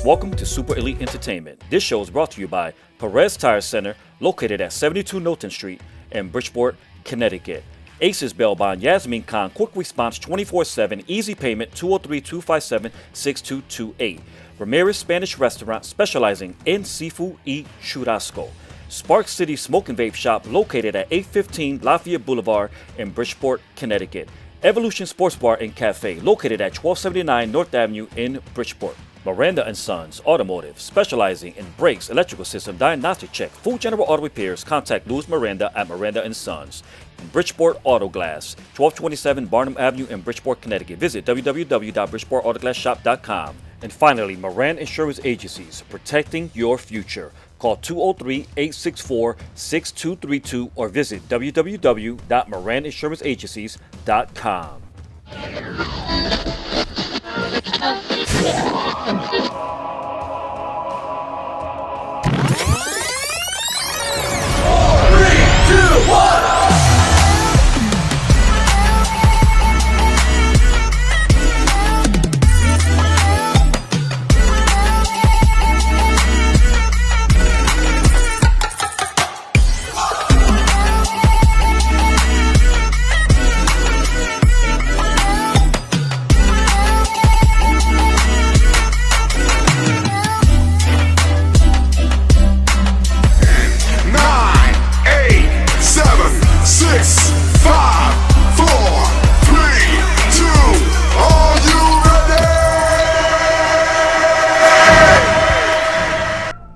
Welcome to Super Elite Entertainment. This show is brought to you by Perez Tire Center, located at 72 Knowlton Street in Bridgeport, Connecticut. Aces Bail Bond, Yasmin Khan, Quick Response 24/7, Easy Payment 203-257-6228. Ramirez Spanish Restaurant, specializing in seafood y churrasco. Spark City Smoke and Vape Shop, located at 815 Lafayette Boulevard in Bridgeport, Connecticut. Evolution Sports Bar and Cafe, located at 1279 North Avenue in Bridgeport. Miranda & Sons Automotive, specializing in brakes, electrical system, diagnostic check, full general auto repairs. Contact Louis Miranda at Miranda & Sons. Bridgeport Auto Glass, 1227 Barnum Avenue in Bridgeport, Connecticut. Visit www.bridgeportautoglassshop.com. And finally, Moran Insurance Agencies, protecting your future. Call 203-864-6232 or visit www.moraninsuranceenagencies.com.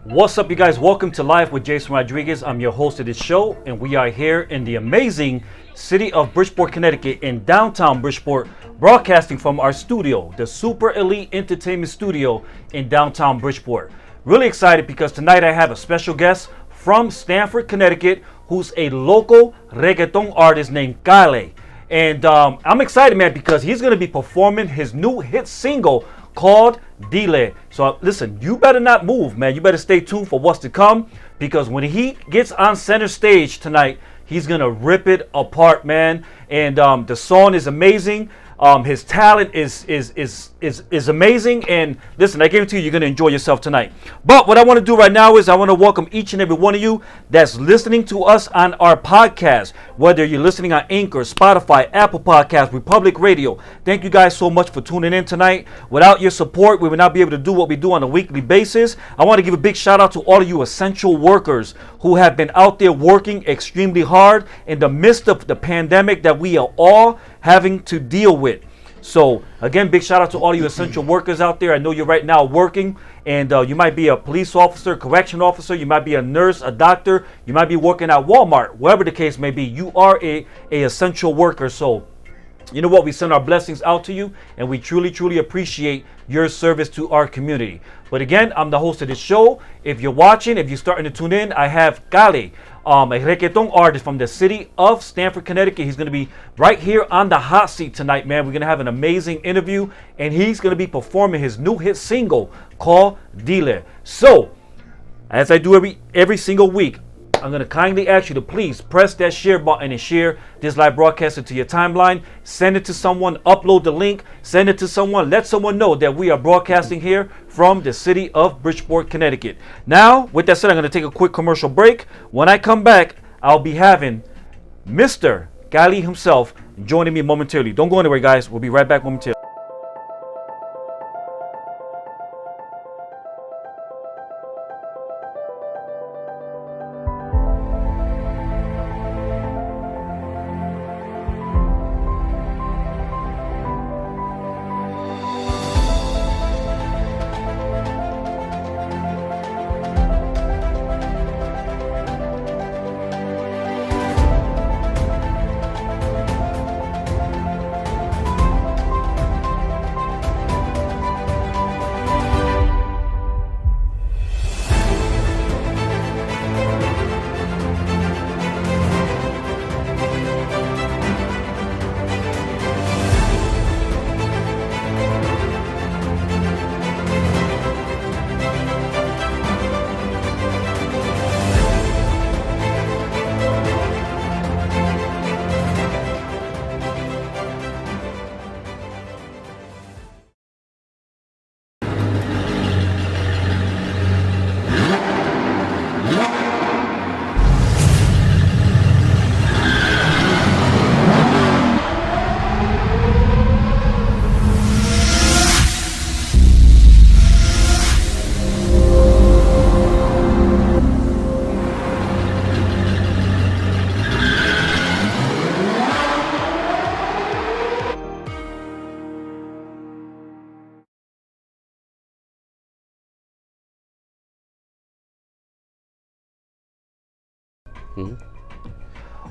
What's up, you guys? Welcome to Live with Jason Rodriguez. I'm your host of this show, and we are here in the amazing city of Bridgeport, Connecticut, in downtown Bridgeport, broadcasting from our studio, the Super Elite Entertainment Studio in downtown Bridgeport. Really excited because tonight I have a special guest from Stamford, Connecticut, who's a local reggaeton artist named Kale. And I'm excited, man, because he's going to be performing his new hit single called Dile. So listen, you better not move, man. You better stay tuned for what's to come, because when he gets on center stage tonight, he's gonna rip it apart, man. And the song is amazing. His talent is amazing. And listen, I guarantee you, you're gonna enjoy yourself tonight. But what I want to do right now is I want to welcome each and every one of you that's listening to us on our podcast, whether you're listening on Anchor, Spotify, Apple Podcasts, Republic Radio. Thank you guys so much for tuning in tonight. Without your support, we would not be able to do what we do on a weekly basis. I want to give a big shout out to all of you essential workers who have been out there working extremely hard in the midst of the pandemic that we are all having to deal with. So again, big shout out to all you essential workers out there. I know you're right now working, and you might be a police officer, correction officer, you might be a nurse, a doctor, you might be working at Walmart, wherever the case may be. You are a essential worker. So you know what? We send our blessings out to you, and we truly appreciate your service to our community. But again, I'm the host of this show. If you're watching, if you're starting to tune in, I have Kale, a reggaeton artist from the city of Stamford, Connecticut. He's going to be right here on the hot seat tonight, man. We're going to have an amazing interview, and he's going to be performing his new hit single called Dile. So, as I do every single week, I'm going to kindly ask you to please press that share button and share this live broadcast into your timeline. Send it to someone, upload the link, send it to someone, let someone know that we are broadcasting here from the city of Bridgeport, Connecticut. Now, with that said, I'm going to take a quick commercial break. When I come back, I'll be having Mr. Kale himself joining me momentarily. Don't go anywhere, guys. We'll be right back momentarily.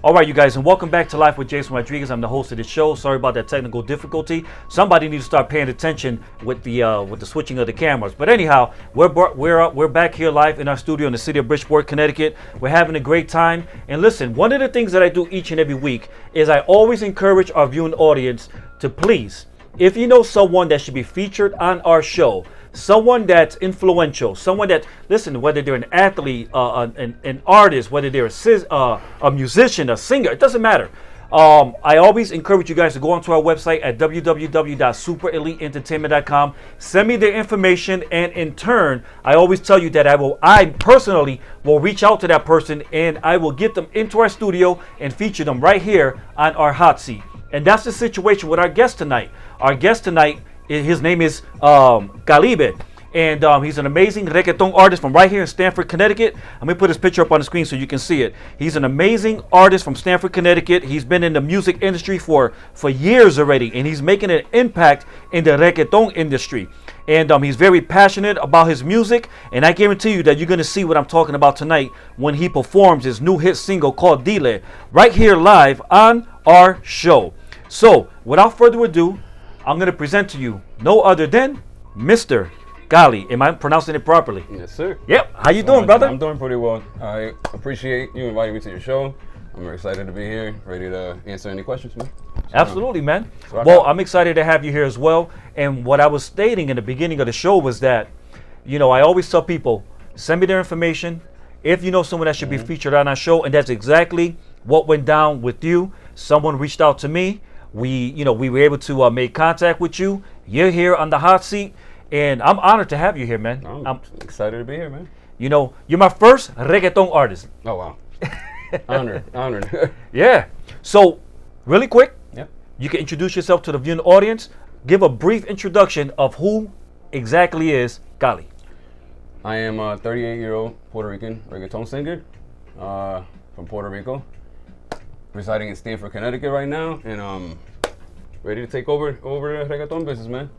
All right, you guys, and welcome back to Life with Jason Rodriguez. I'm the host of the show. Sorry about that technical difficulty. Somebody needs to start paying attention with the switching of the cameras. But anyhow, we're back here live in our studio in the city of Bridgeport, Connecticut. We're having a great time. And listen, one of the things that I do each and every week is I always encourage our viewing audience to please, if you know someone that should be featured on our show, someone that's influential, someone that, listen, whether they're an athlete, an artist, whether they're a musician, a singer, it doesn't matter. I always encourage you guys to go onto our website at www.supereliteentertainment.com. Send me their information, and in turn, I always tell you that I personally will reach out to that person, and I will get them into our studio and feature them right here on our hot seat. And that's the situation with our guest tonight. Our guest tonight, his name is Calibre, and he's an amazing reggaeton artist from right here in Stamford, Connecticut. Let me put his picture up on the screen so you can see it. He's an amazing artist from Stamford, Connecticut. He's been in the music industry for years already, and he's making an impact in the reggaeton industry. And he's very passionate about his music, and I guarantee you that you're going to see what I'm talking about tonight when he performs his new hit single called Dile, right here live on our show. So, without further ado, I'm going to present to you no other than Mr. Gali. Am I pronouncing it properly? Yes, sir. Yep. How you doing, brother? I'm doing pretty well. I appreciate you inviting me to your show. I'm very excited to be here, ready to answer any questions, man. Absolutely, man. Well, I'm excited to have you here as well. And what I was stating in the beginning of the show was that, you know, I always tell people, send me their information if you know someone that should be featured on our show. And that's exactly what went down with you. Someone reached out to me. We were able to make contact with you. You're here on the hot seat, and I'm honored to have you here, man. I'm excited to be here, man. You know, you're my first reggaeton artist. Oh, wow. Honored. Yeah. So, really quick, Yep. you can introduce yourself to the viewing audience. Give a brief introduction of who exactly is Gali. I am a 38-year-old Puerto Rican reggaeton singer from Puerto Rico, residing in Stamford, Connecticut right now, and ready to take over the reggaeton business, man.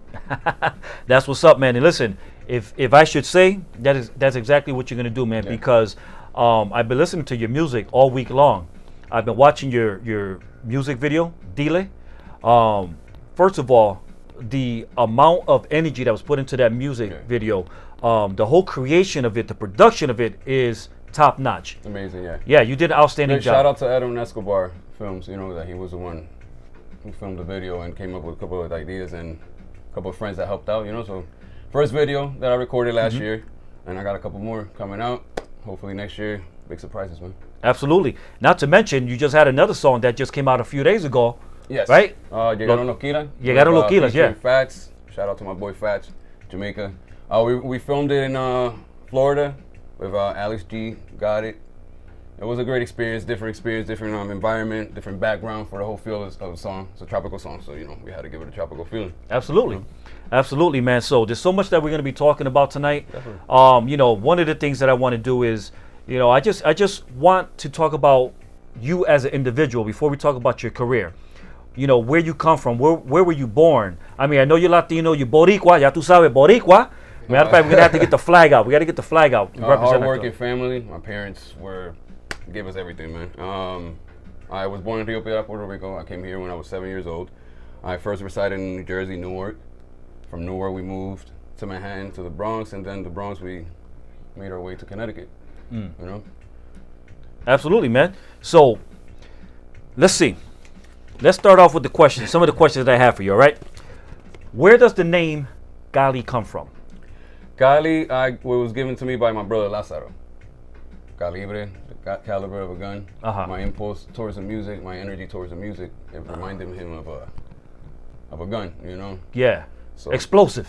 That's what's up, man. And listen, if I should say, that's exactly what you're gonna do, man. Yeah. Because I've been listening to your music all week long. I've been watching your music video, Dile. First of all, the amount of energy that was put into that music video, the whole creation of it, the production of it is top notch. Amazing, yeah. Yeah, you did an outstanding job. Shout out to Adam Escobar Films. You know that he was the one who filmed the video and came up with a couple of ideas, and a couple of friends that helped out. You know, so first video that I recorded last year, and I got a couple more coming out. Hopefully next year, big surprises, man. Absolutely. Not to mention, you just had another song that just came out a few days ago. Yes. Right? Llegaron los Kilas. Llegaron los Kilas, yeah. Fats. Shout out to my boy Fats, Jamaica. We filmed it in Florida with Alex G. Got it. It was a great experience, different environment, different background for the whole feel of the song. It's a tropical song, so you know we had to give it a tropical feeling. Absolutely, absolutely, man. So there's so much that we're going to be talking about tonight. Definitely. You know, one of the things that I want to do is, you know, I just want to talk about you as an individual before we talk about your career. You know, where you come from, where were you born? I mean, I know you're Latino, you're Boricua, ya tú sabes, Boricua. Matter of fact, we're going to have to get the flag out. We got to get the flag out. Hard-working family. My parents gave us everything, man. I was born in Rio Piedra, Puerto Rico. I came here when I was 7 years old. I first resided in New Jersey, Newark. From Newark, we moved to Manhattan, to the Bronx, and then the Bronx, we made our way to Connecticut. You know? Absolutely, man. So, let's see. Let's start off with the questions. Some of the questions that I have for you, all right? Where does the name Gali come from? Gali was given to me by my brother Lázaro. Calibre, the caliber of a gun. My impulse towards the music, my energy towards the music, it reminded him of a gun, you know? Yeah. So explosive.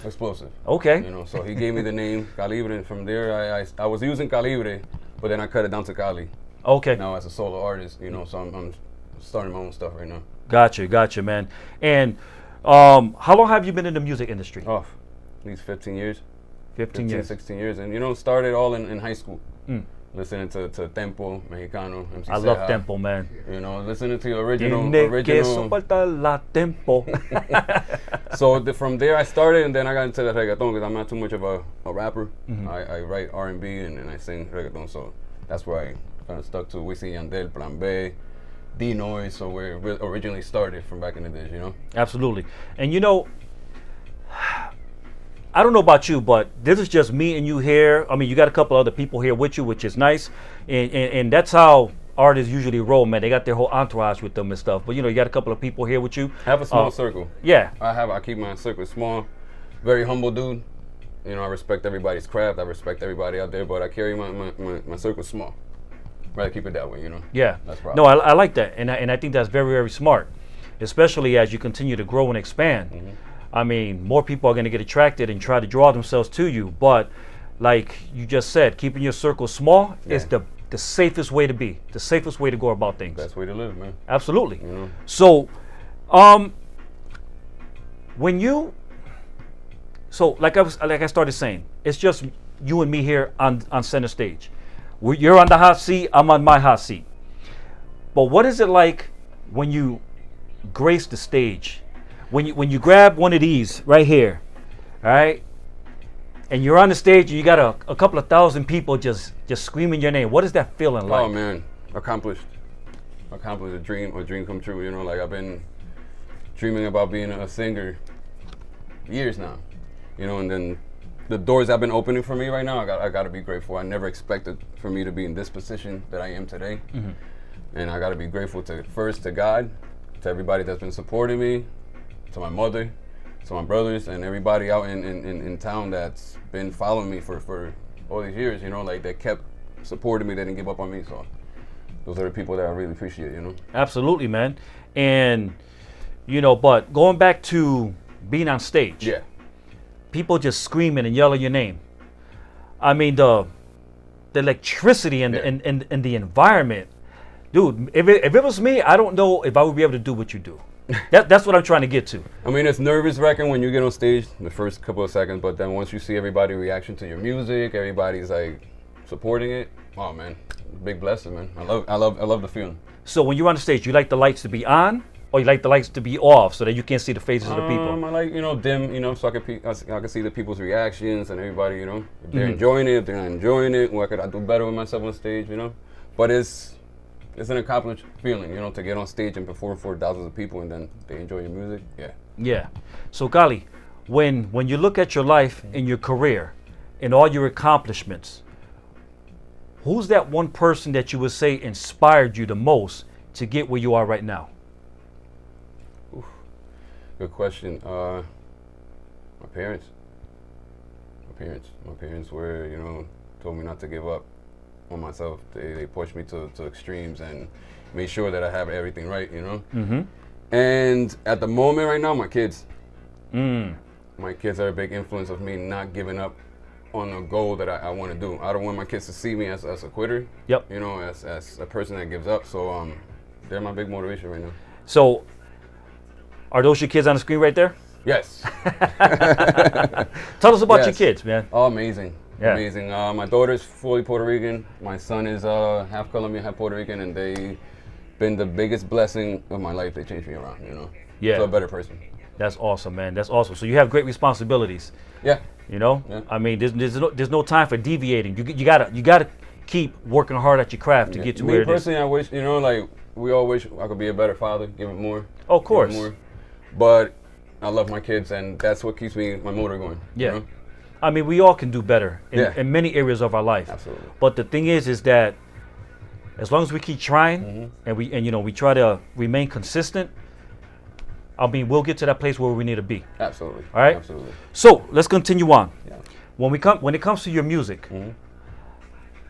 Okay. You know, so he gave me the name Calibre, and from there I was using Calibre, but then I cut it down to Cali. Okay. Now as a solo artist, you know, so I'm starting my own stuff right now. Gotcha, man. And how long have you been in the music industry? Oh, at least 15 years. 15 years. 16 years. And, you know, started all in high school. Listening to Tempo, Mexicano, MC I love Tempo, man. You know, listening to original. La Tempo. So from there I started, and then I got into the reggaeton because I'm not too much of a rapper. I write R&B and I sing reggaeton, so that's where kind of stuck to Wisin y Yandel, Plan B, D-Noise, so where it originally started from back in the days, you know? Absolutely. And you know, I don't know about you, but this is just me and you here. I mean, you got a couple other people here with you, which is nice. And that's how artists usually roll, man. They got their whole entourage with them and stuff. But, you know, you got a couple of people here with you. I have a small circle. Yeah. I keep my circle small. Very humble dude. You know, I respect everybody's craft. I respect everybody out there, but I carry my circle small. Rather keep it that way, you know? Yeah. That's right. No, I like that. And I think that's very, very smart, especially as you continue to grow and expand. Mm-hmm. I mean, more people are going to get attracted and try to draw themselves to you. But like you just said, keeping your circle small is the safest way to be, the safest way to go about things. Best way to live, man. Absolutely. You know? So, like I started saying, it's just you and me here on center stage. You're on the hot seat, I'm on my hot seat. But what is it like when you grace the stage? When you grab one of these right here, all right, and you're on the stage and you got a couple of thousand people just screaming your name. What is that feeling like? Oh man, accomplished a dream come true. You know, like I've been dreaming about being a singer years now. You know, and then the doors have been opening for me right now. I got to be grateful. I never expected for me to be in this position that I am today, and I got to be grateful to God, to everybody that's been supporting me, to my mother, to my brothers, and everybody out in town that's been following me for all these years, you know, like they kept supporting me, they didn't give up on me. So those are the people that I really appreciate, you know. Absolutely, man. And, you know, but going back to being on stage, people just screaming and yelling your name. I mean, the electricity and the environment, dude, if it was me, I don't know if I would be able to do what you do. That's what I'm trying to get to. I mean, it's nervous-wracking when you get on stage the first couple of seconds, but then once you see everybody reaction to your music, everybody's like supporting it. Oh man, big blessing, man. I love the feeling. So when you're on the stage, you like the lights to be on, or you like the lights to be off so that you can't see the faces of the people? I like, you know, dim, you know, so I can see the people's reactions and everybody, you know, if they're enjoying it, if they're not enjoying it, what could I do better with myself on stage, you know? But it's an accomplished feeling, you know, to get on stage and perform for thousands of people and then they enjoy your music. Yeah. So, Gali, when you look at your life and your career and all your accomplishments, who's that one person that you would say inspired you the most to get where you are right now? Good question. My parents. My parents were, you know, told me not to give up on myself. They pushed me to extremes and made sure that I have everything right, you know? Mm-hmm. And at the moment right now, my kids. My kids are a big influence of me not giving up on a goal that I want to do. I don't want my kids to see me as a quitter. Yep. You know, as a person that gives up. So they're my big motivation right now. So, are those your kids on the screen right there? Yes. Tell us about your kids, man. Oh, amazing. Yeah. Amazing. My daughter's fully Puerto Rican. My son is half Colombian, half Puerto Rican, and they've been the biggest blessing of my life. They changed me around, you know. Yeah. To a better person. That's awesome, man. That's awesome. So you have great responsibilities. Yeah. You know, Yeah. I mean, there's no time for deviating. You gotta keep working hard at your craft to get to me where it is. personally, I wish, you know, like we all wish I could be a better father, give it more. Oh, of course. More. But I love my kids, and that's what keeps my motor going. Yeah. You know? I mean, we all can do better in many areas of our life. Absolutely. But the thing is that as long as we keep trying and we try to remain consistent, I mean, we'll get to that place where we need to be. Absolutely. All right. Absolutely. So let's continue on. Yeah. When it comes to your music,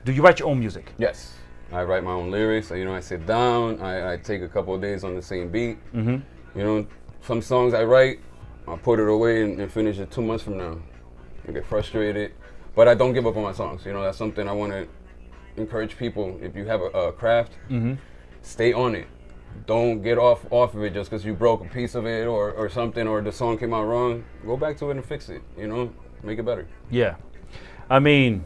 do you write your own music? Yes. I write my own lyrics. You know, I sit down. I take a couple of days on the same beat. You know, some songs I write, I'll put it away and finish it 2 months from now. I get frustrated, but I don't give up on my songs. You know, that's something I want to encourage people. If you have a craft, stay on it. Don't get off of it just because you broke a piece of it or something, or the song came out wrong. Go back to it and fix it, you know, make it better. Yeah. I mean,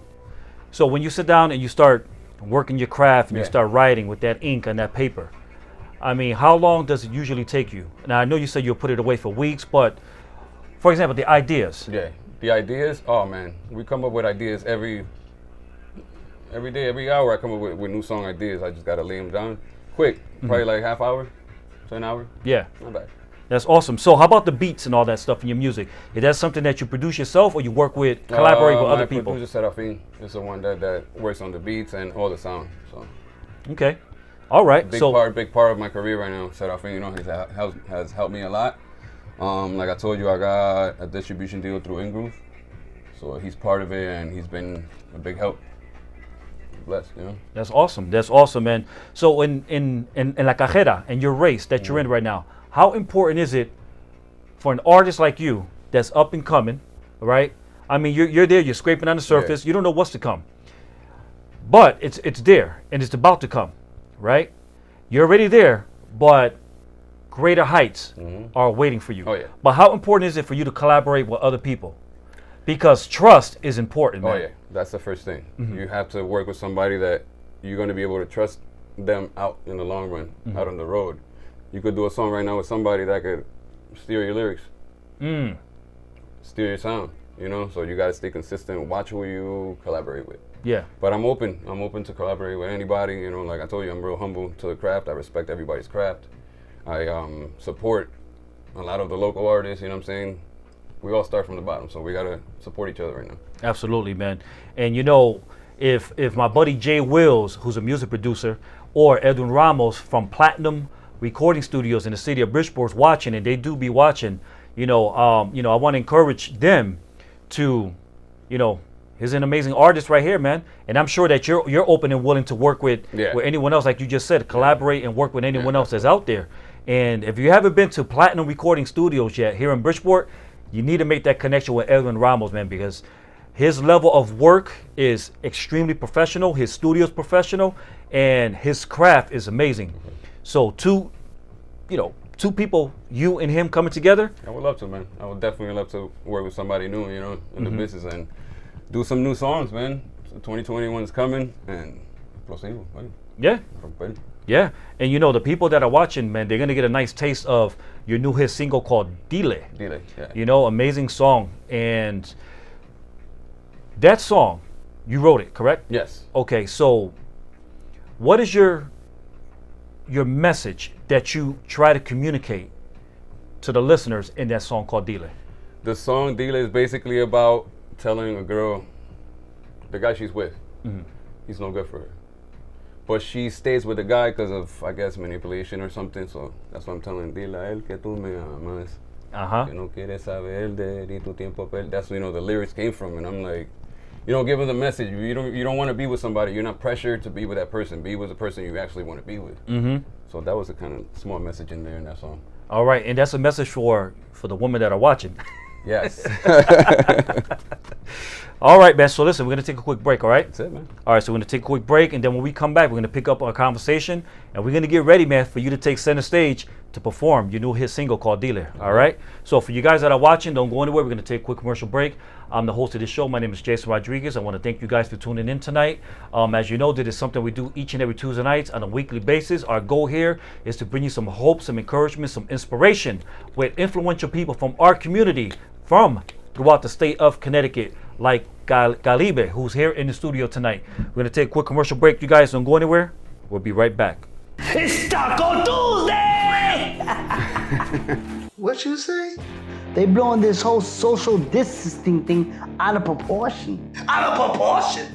so when you sit down and you start working your craft and you start writing with that ink on that paper, I mean, how long does it usually take you? Now, I know you said you'll put it away for weeks, but for example, the ideas. Yeah, the ideas, oh man, we come up with ideas every every day, every hour, I come up with new song ideas. I just gotta lay them down quick, probably like half hour to an hour. Yeah. Not bad. That's awesome. So how about the beats and all that stuff in your music? Is that something that you produce yourself or you work with, collaborate with other people? My producer, Serafin, is the one that works on the beats and all the sound. So. Okay. All right. Big part of my career right now. Serafin, you know, has helped me a lot. Like I told you, I got a distribution deal through Ingroove. So he's part of it and he's been a big help. Blessed, you know. That's awesome. That's awesome, man. So in La Cajera, in your race that you're in right now, how important is it for an artist like you that's up and coming, right? I mean, you're there, you're scraping on the surface, you don't know what's to come. But it's there and it's about to come, right? You're already there, but greater heights are waiting for you. Oh, yeah. But how important is it for you to collaborate with other people? Because trust is important, man. Oh yeah, that's the first thing. You have to work with somebody that you're going to be able to trust them out in the long run, out on the road. You could do a song right now with somebody that could steer your lyrics, steer your sound, you know? So you got to stay consistent, watch who you collaborate with. Yeah. But I'm open to collaborate with anybody, you know, like I told you, I'm real humble to the craft. I respect everybody's craft. I support a lot of the local artists, you know what I'm saying? We all start from the bottom, so we got to support each other right now. Absolutely, man. And you know, if my buddy Jay Wills, who's a music producer, or Edwin Ramos from Platinum Recording Studios in the city of Bridgeport is watching, and they do be watching, I want to encourage them to, he's an amazing artist right here, man. And I'm sure that you're open and willing to work with anyone else, like you just said, collaborate and work with anyone else that's out there. And if you haven't been to Platinum Recording Studios yet here in Bridgeport, you need to make that connection with Edwin Ramos, man, because his level of work is extremely professional. His studio is professional, and his craft is amazing. So two people, you and him coming together. I would love to, man. I would definitely love to work with somebody new, in the business and do some new songs, man. So 2021 is coming, and proceed. Yeah. Yeah, and the people that are watching, man, they're gonna get a nice taste of your new hit single called Dile. Dile, yeah. Amazing song, and that song, you wrote it, correct? Yes. Okay, so what is your message that you try to communicate to the listeners in that song called Dile? The song Dile is basically about telling a girl the guy she's with, he's no good for her. But she stays with the guy because of, I guess, manipulation or something. So that's what I'm telling. Dile a él que tú me amas. Que no quieres saber de ni tu tiempo. That's the lyrics came from, and I'm like, give them the message. You don't want to be with somebody. You're not pressured to be with that person. Be with the person you actually want to be with. So that was a kind of small message in there in that song. All right, and that's a message for the women that are watching. Yes. All right, man. So listen, we're going to take a quick break, all right? That's it, man. All right, so we're going to take a quick break, and then when we come back, we're going to pick up our conversation, and we're going to get ready, man, for you to take center stage to perform your new hit single called Dile, all right? So for you guys that are watching, don't go anywhere. We're going to take a quick commercial break. I'm the host of this show. My name is Jason Rodriguez. I want to thank you guys for tuning in tonight. As you know, this is something we do each and every Tuesday nights on a weekly basis. Our goal here is to bring you some hope, some encouragement, some inspiration with influential people from our community from throughout the state of Connecticut, like Calibe, who's here in the studio tonight. We're going to take a quick commercial break. You guys don't go anywhere. We'll be right back. It's Taco Tuesday! What you say? They blowing this whole social distancing thing out of proportion. Out of proportion?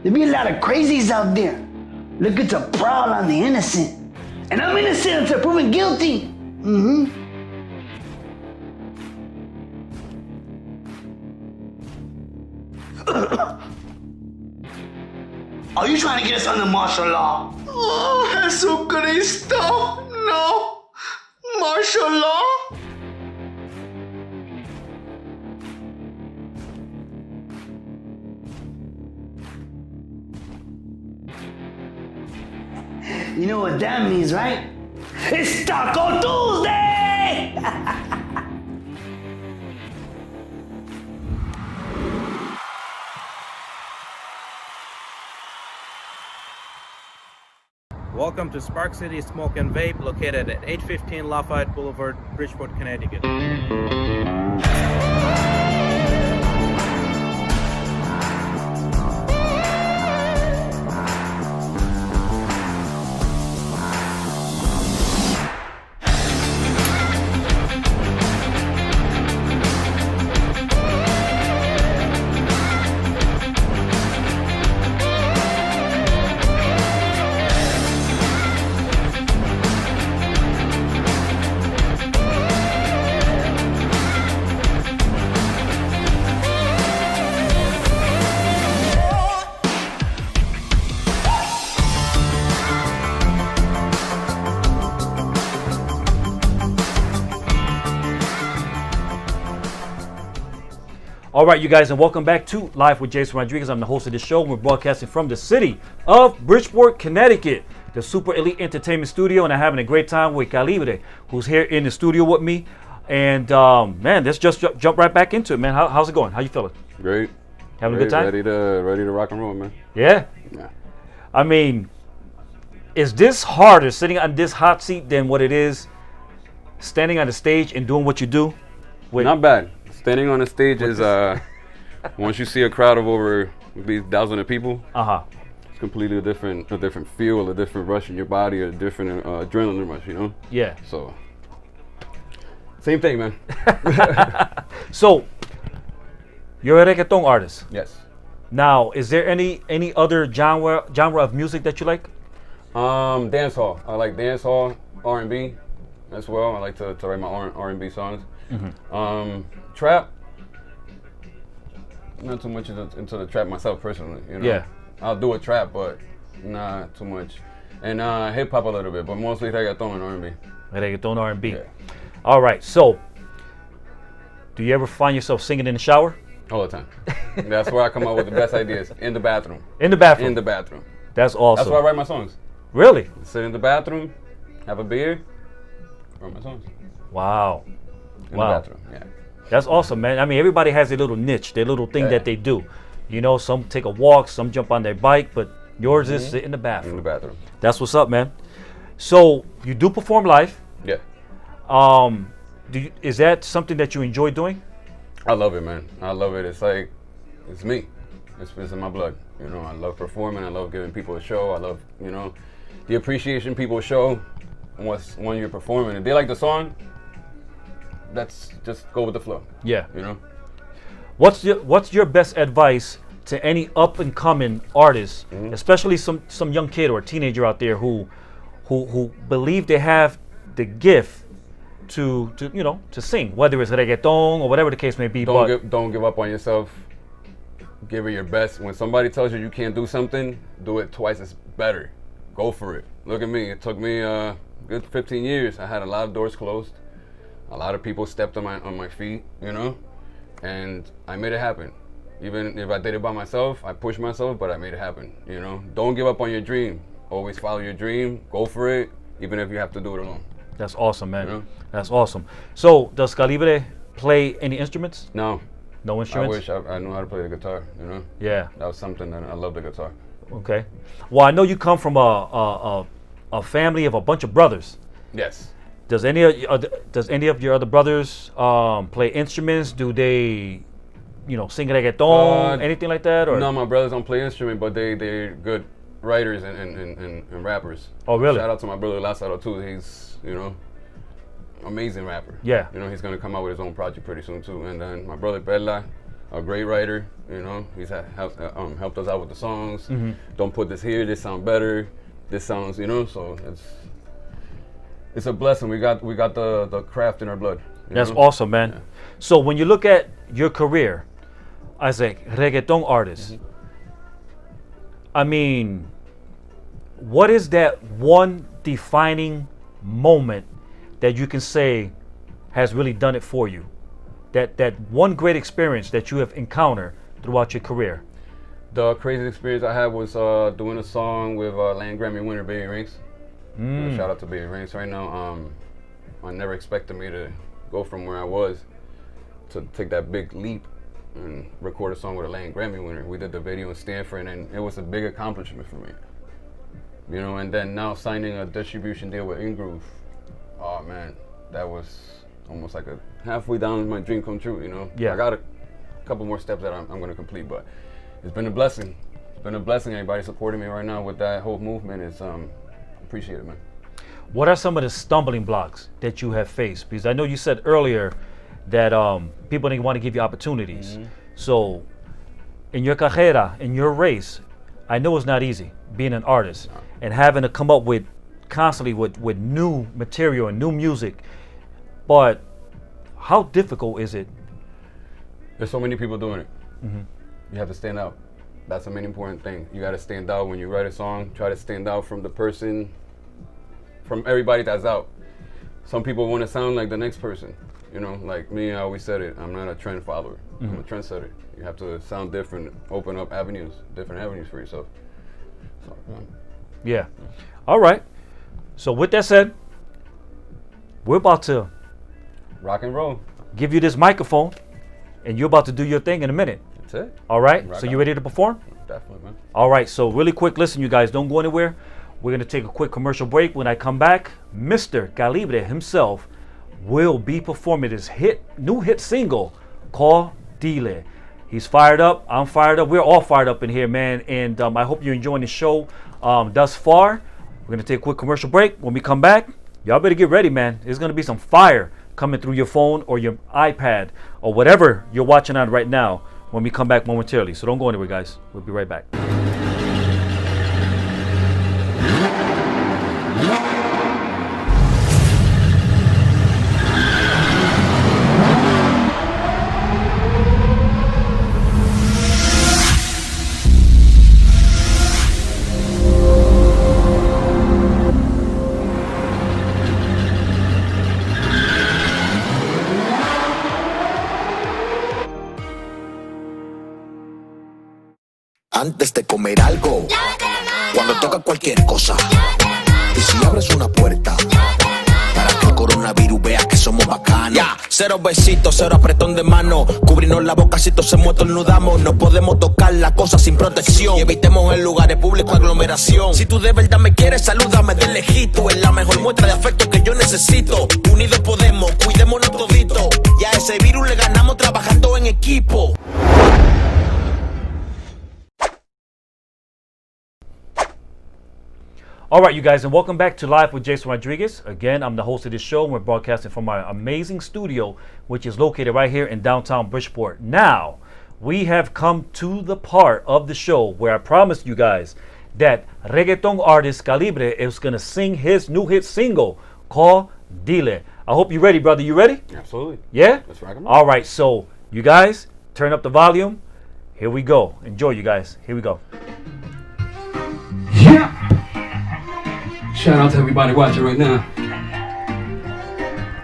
There be a lot of crazies out there looking to prowl on the innocent. And I'm innocent until proven guilty. Are you trying to get us under martial law? Oh, Jesucristo! No! Martial law? You know what that means, right? It's Taco Tuesday! Welcome to Spark City Smoke and Vape, located at 815 Lafayette Boulevard, Bridgeport, Connecticut. All right, you guys, and welcome back to Live with Jason Rodriguez. I'm the host of this show. We're broadcasting from the city of Bridgeport, Connecticut, the Super Elite Entertainment Studio, and I'm having a great time with Calibre, who's here in the studio with me. And man, let's just jump right back into it, man. How's it going? How you feeling? Great. Having a good time? Ready to rock and roll, man. Yeah. Yeah. I mean, is this harder sitting on this hot seat than what it is standing on the stage and doing what you do? Not bad. Standing on the stage is once you see a crowd of over these thousands of people, it's completely a different feel, a different rush in your body, a different adrenaline rush, you know? Yeah. So same thing, man. So you're a reggaeton artist. Yes. Now, is there any other genre of music that you like? Dance hall. I like dance hall, R&B as well. I like to write my R&B songs. Trap. Not too much into the trap myself personally. You know? Yeah. I'll do a trap, but not too much. And hip hop a little bit, but mostly reggaeton and R&B. Reggaeton, R&B. Yeah. All right. So, do you ever find yourself singing in the shower? All the time. That's where I come up with the best ideas. In the bathroom. In the bathroom. In the bathroom. That's awesome. That's where I write my songs. Really? Sit in the bathroom, have a beer, write my songs. Wow. In the bathroom, yeah. That's awesome, man. I mean, everybody has their little niche, their little thing that they do. You know, some take a walk, some jump on their bike, but yours is sit in the bathroom. In the bathroom. That's what's up, man. So you do perform live. Yeah. Is that something that you enjoy doing? I love it, man. I love it. It's like, it's me. It's in my blood. You know, I love performing. I love giving people a show. I love, you know, the appreciation people show when you're performing. If they like the song, that's just go with the flow. Yeah. You know. What's your best advice to any up and coming artists, especially some young kid or teenager out there who believe they have the gift to sing, whether it's reggaeton or whatever the case may be. Don't give up on yourself. Give it your best. When somebody tells you can't do something, do it twice as better. Go for it. Look at me. It took me a good 15 years. I had a lot of doors closed. A lot of people stepped on my feet, you know, and I made it happen. Even if I did it by myself, I pushed myself, but I made it happen, you know. Don't give up on your dream. Always follow your dream. Go for it, even if you have to do it alone. That's awesome, man. You know? That's awesome. So, does Calibre play any instruments? No. No instruments? I wish I knew how to play the guitar, you know? Yeah. That was something that I love, the guitar. Okay. Well, I know you come from a family of a bunch of brothers. Yes. Does any of your other brothers play instruments? Do they, sing reggaeton, anything like that? Or? No, my brothers don't play instrument, but they're good writers and rappers. Oh, really? Shout out to my brother Lázaro too. He's, amazing rapper. Yeah. He's gonna come out with his own project pretty soon too. And then my brother Bella, a great writer. He's helped us out with the songs. Mm-hmm. Don't put this here. This sound better. This sounds, so it's a blessing. We got the craft in our blood. That's awesome, man. Yeah. So when you look at your career as a reggaeton artist, I mean, what is that one defining moment that you can say has really done it for you? That one great experience that you have encountered throughout your career? The craziest experience I had was doing a song with Land Grammy winner Baby Ranks. Shout out to Baby Ranks right now. I never expected me to go from where I was to take that big leap and record a song with a Land Grammy winner. We did the video in Stanford, and it was a big accomplishment for me. And then now signing a distribution deal with Ingroove. Oh man, that was almost like a halfway down my dream come true. Yeah. I got a couple more steps that I'm going to complete, but it's been a blessing. It's been a blessing. Everybody supporting me right now with that whole movement is appreciate it, man. What are some of the stumbling blocks that you have faced? Because I know you said earlier that people didn't want to give you opportunities. So in your carrera, in your race, I know it's not easy being an artist and having to come up with constantly with new material and new music. But how difficult is it? There's so many people doing it. You have to stand out. That's the main important thing. You got to stand out when you write a song. Try to stand out from the person, from everybody that's out. Some people want to sound like the next person. You know, like me, I always said it. I'm not a trend follower. I'm a trendsetter. You have to sound different, open up avenues, different avenues for yourself. So, Yeah. All right. So with that said, we're about to rock and roll. give you this microphone, and you're about to do your thing in a minute. That's it. All right. Rock So you on. ready to perform? Definitely, man. All right. So really quick, listen, you guys, don't go anywhere. We're gonna take a quick commercial break. When I come back, Mr. Calibre himself will be performing his new hit single called Dile. He's fired up. I'm fired up. We're all fired up in here, man. And I hope you're enjoying the show thus far. We're going to take a quick commercial break. When we come back, y'all better get ready, man. There's going to be some fire coming through your phone or your iPad or whatever you're watching on right now when we come back momentarily. So don't go anywhere, guys. We'll be right back. Antes de comer algo, cuando toca cualquier cosa, y si abres una puerta, para que el coronavirus vea que somos bacanos. Ya, cero besitos, cero apretón de mano, cubrirnos la boca si todos se estornudamos. No podemos tocar la cosa sin protección, y evitemos en lugares públicos aglomeración. Si tú de verdad me quieres, salúdame de lejito, es la mejor muestra de afecto que yo necesito. Unidos podemos, cuidémonos todito, y a ese virus le ganamos trabajando en equipo. All right, you guys, and welcome back to Live with Jason Rodriguez. Again, I'm the host of this show, and we're broadcasting from our amazing studio, which is located right here in downtown Bridgeport. Now, we have come to the part of the show where I promised you guys that reggaeton artist Calibre is going to sing his new hit single called Dile. I hope you're ready, brother. You ready? Absolutely. Yeah? Let's rock 'em. All right, so you guys, turn up the volume. Here we go. Enjoy, you guys. Here we go. Yeah. Shout out to everybody watching right now.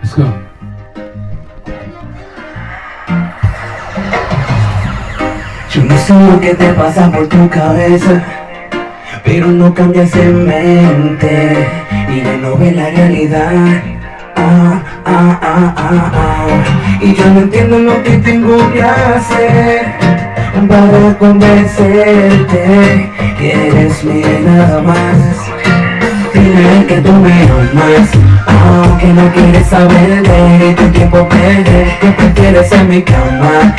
Let's go. Yo no sé lo que te pasa por tu cabeza, pero no cambias de mente y ya no ves la realidad. Y yo no entiendo lo que tengo que hacer para convencerte que eres mía y nada más. Dile que tú me amas, aunque no quieres saber de tu tiempo perder, que prefieres en mi cama.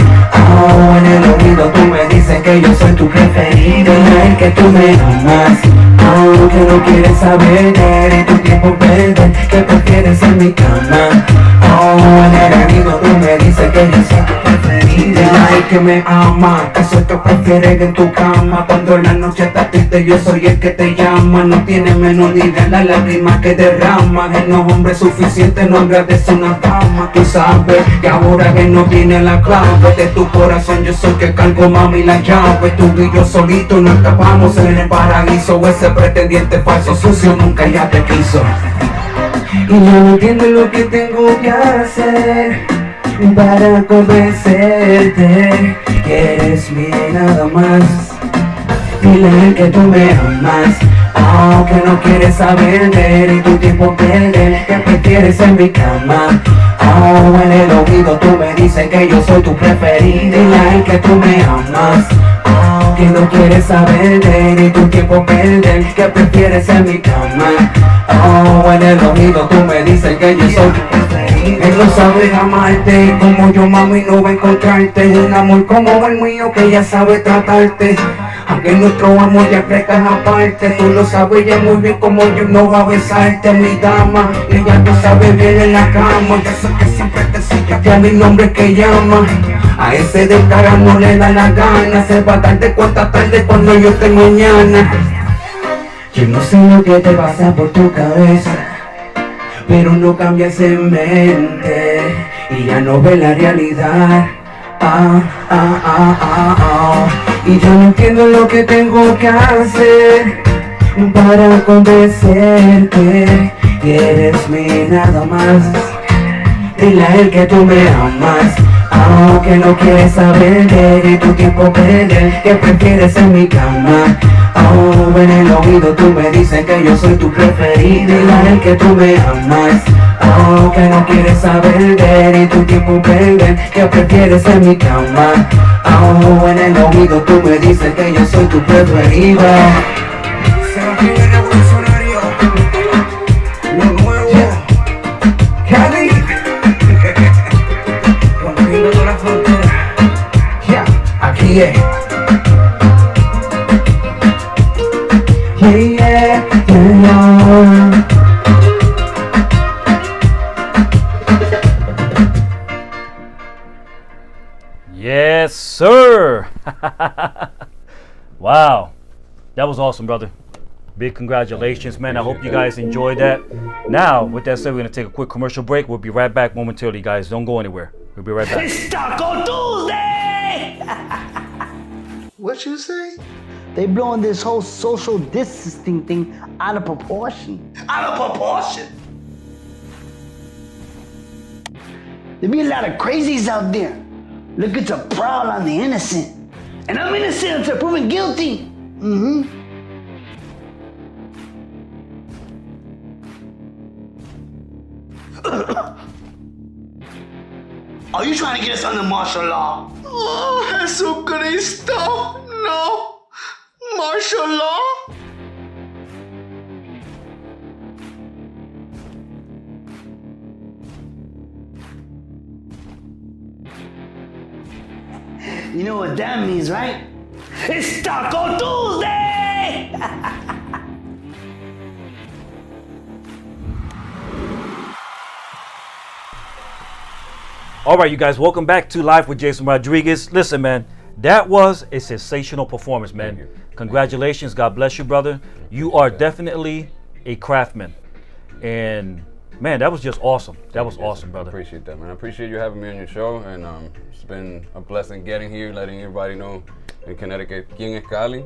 En el oído tú me dices que yo soy tu preferido. Dile que tú me amas, aunque no quieres saber de tu tiempo perder, que prefieres en mi cama. En el oído tú me dices que yo soy tu preferido. Dile que me ama, que soy tu preferido en tu cama. Cuando la noche está triste yo soy el que te llama. No tiene menos ni de las lágrimas que derramas. En los hombres suficientes no agradece una dama. Tú sabes que ahora que no tiene la clave de tu corazón, yo soy que cargo, mami, la llave. Tú y yo solito no escapamos en el paraíso. Ese pretendiente falso sucio nunca ya te quiso. Y yo no entiendo lo que tengo que hacer para convencerte que eres mía y nada más. Dile que tú me amas, aunque no quieres saber de y tu tiempo perder, que prefieres en mi cama. En el oído tú me dices que yo soy tu preferido. Dile que tú me amas, aunque no quieres saber de y tu tiempo perder, que prefieres en mi cama. En el oído tú me dices que yo soy tu preferido. Él no sabe amarte y como yo, mami, no va a encontrarte un amor como el mío que ya sabe tratarte. Aunque nuestro amor ya frescas aparte, tú lo sabes ya muy bien como yo no va a besarte, mi dama. Ella no sabe bien en la cama, yo sé que siempre te sigue que a mi nombre que llama. A ese del cara no le da la gana, se va tarde cuánta tarde cuando yo esté mañana. Yo no sé lo que te pasa por tu cabeza, pero no cambias en mente y ya no ves la realidad. Y yo no entiendo lo que tengo que hacer para convencerte que eres mi nada más. Dile a él que tú me amas, aunque no quieres saber de él y tu tiempo perder, que prefieres en mi cama. Aún en el oído tú me dices que yo soy tu preferido. Dile a él que tú me amas, aunque no quieres saber de él y tu tiempo perder, que prefieres en mi cama. Aún en el oído tú me dices que yo soy tu preferido. Se lo pide revolucionario, lo nuevo, Cali, rompiendo toda la frontera, aquí es. Yeah, yeah. Yes, sir. Wow. That was awesome, brother. Big congratulations, man. I hope you guys enjoyed that. Now, with that said, we're going to take a quick commercial break. We'll be right back momentarily, guys. Don't go anywhere. We'll be right back. It's Taco Tuesday! What you say? They blowing this whole social distancing thing out of proportion. Out of proportion. There be a lot of crazies out there looking to prowl on the innocent. And I'm innocent until proven guilty. Are you trying to get us under martial law? Oh, Jesucristo. No. Martial law? You know what that means, right? It's Taco Tuesday! All right, you guys, welcome back to Live with Jason Rodriguez. Listen, man, that was a sensational performance, man. Thank you. Congratulations. God bless you, brother. You are definitely a craftsman. And, man, that was just awesome. That was awesome, I brother. appreciate that, man. I appreciate you having me on your show, and it's been a blessing getting here, letting everybody know in Connecticut, Quién es Cali,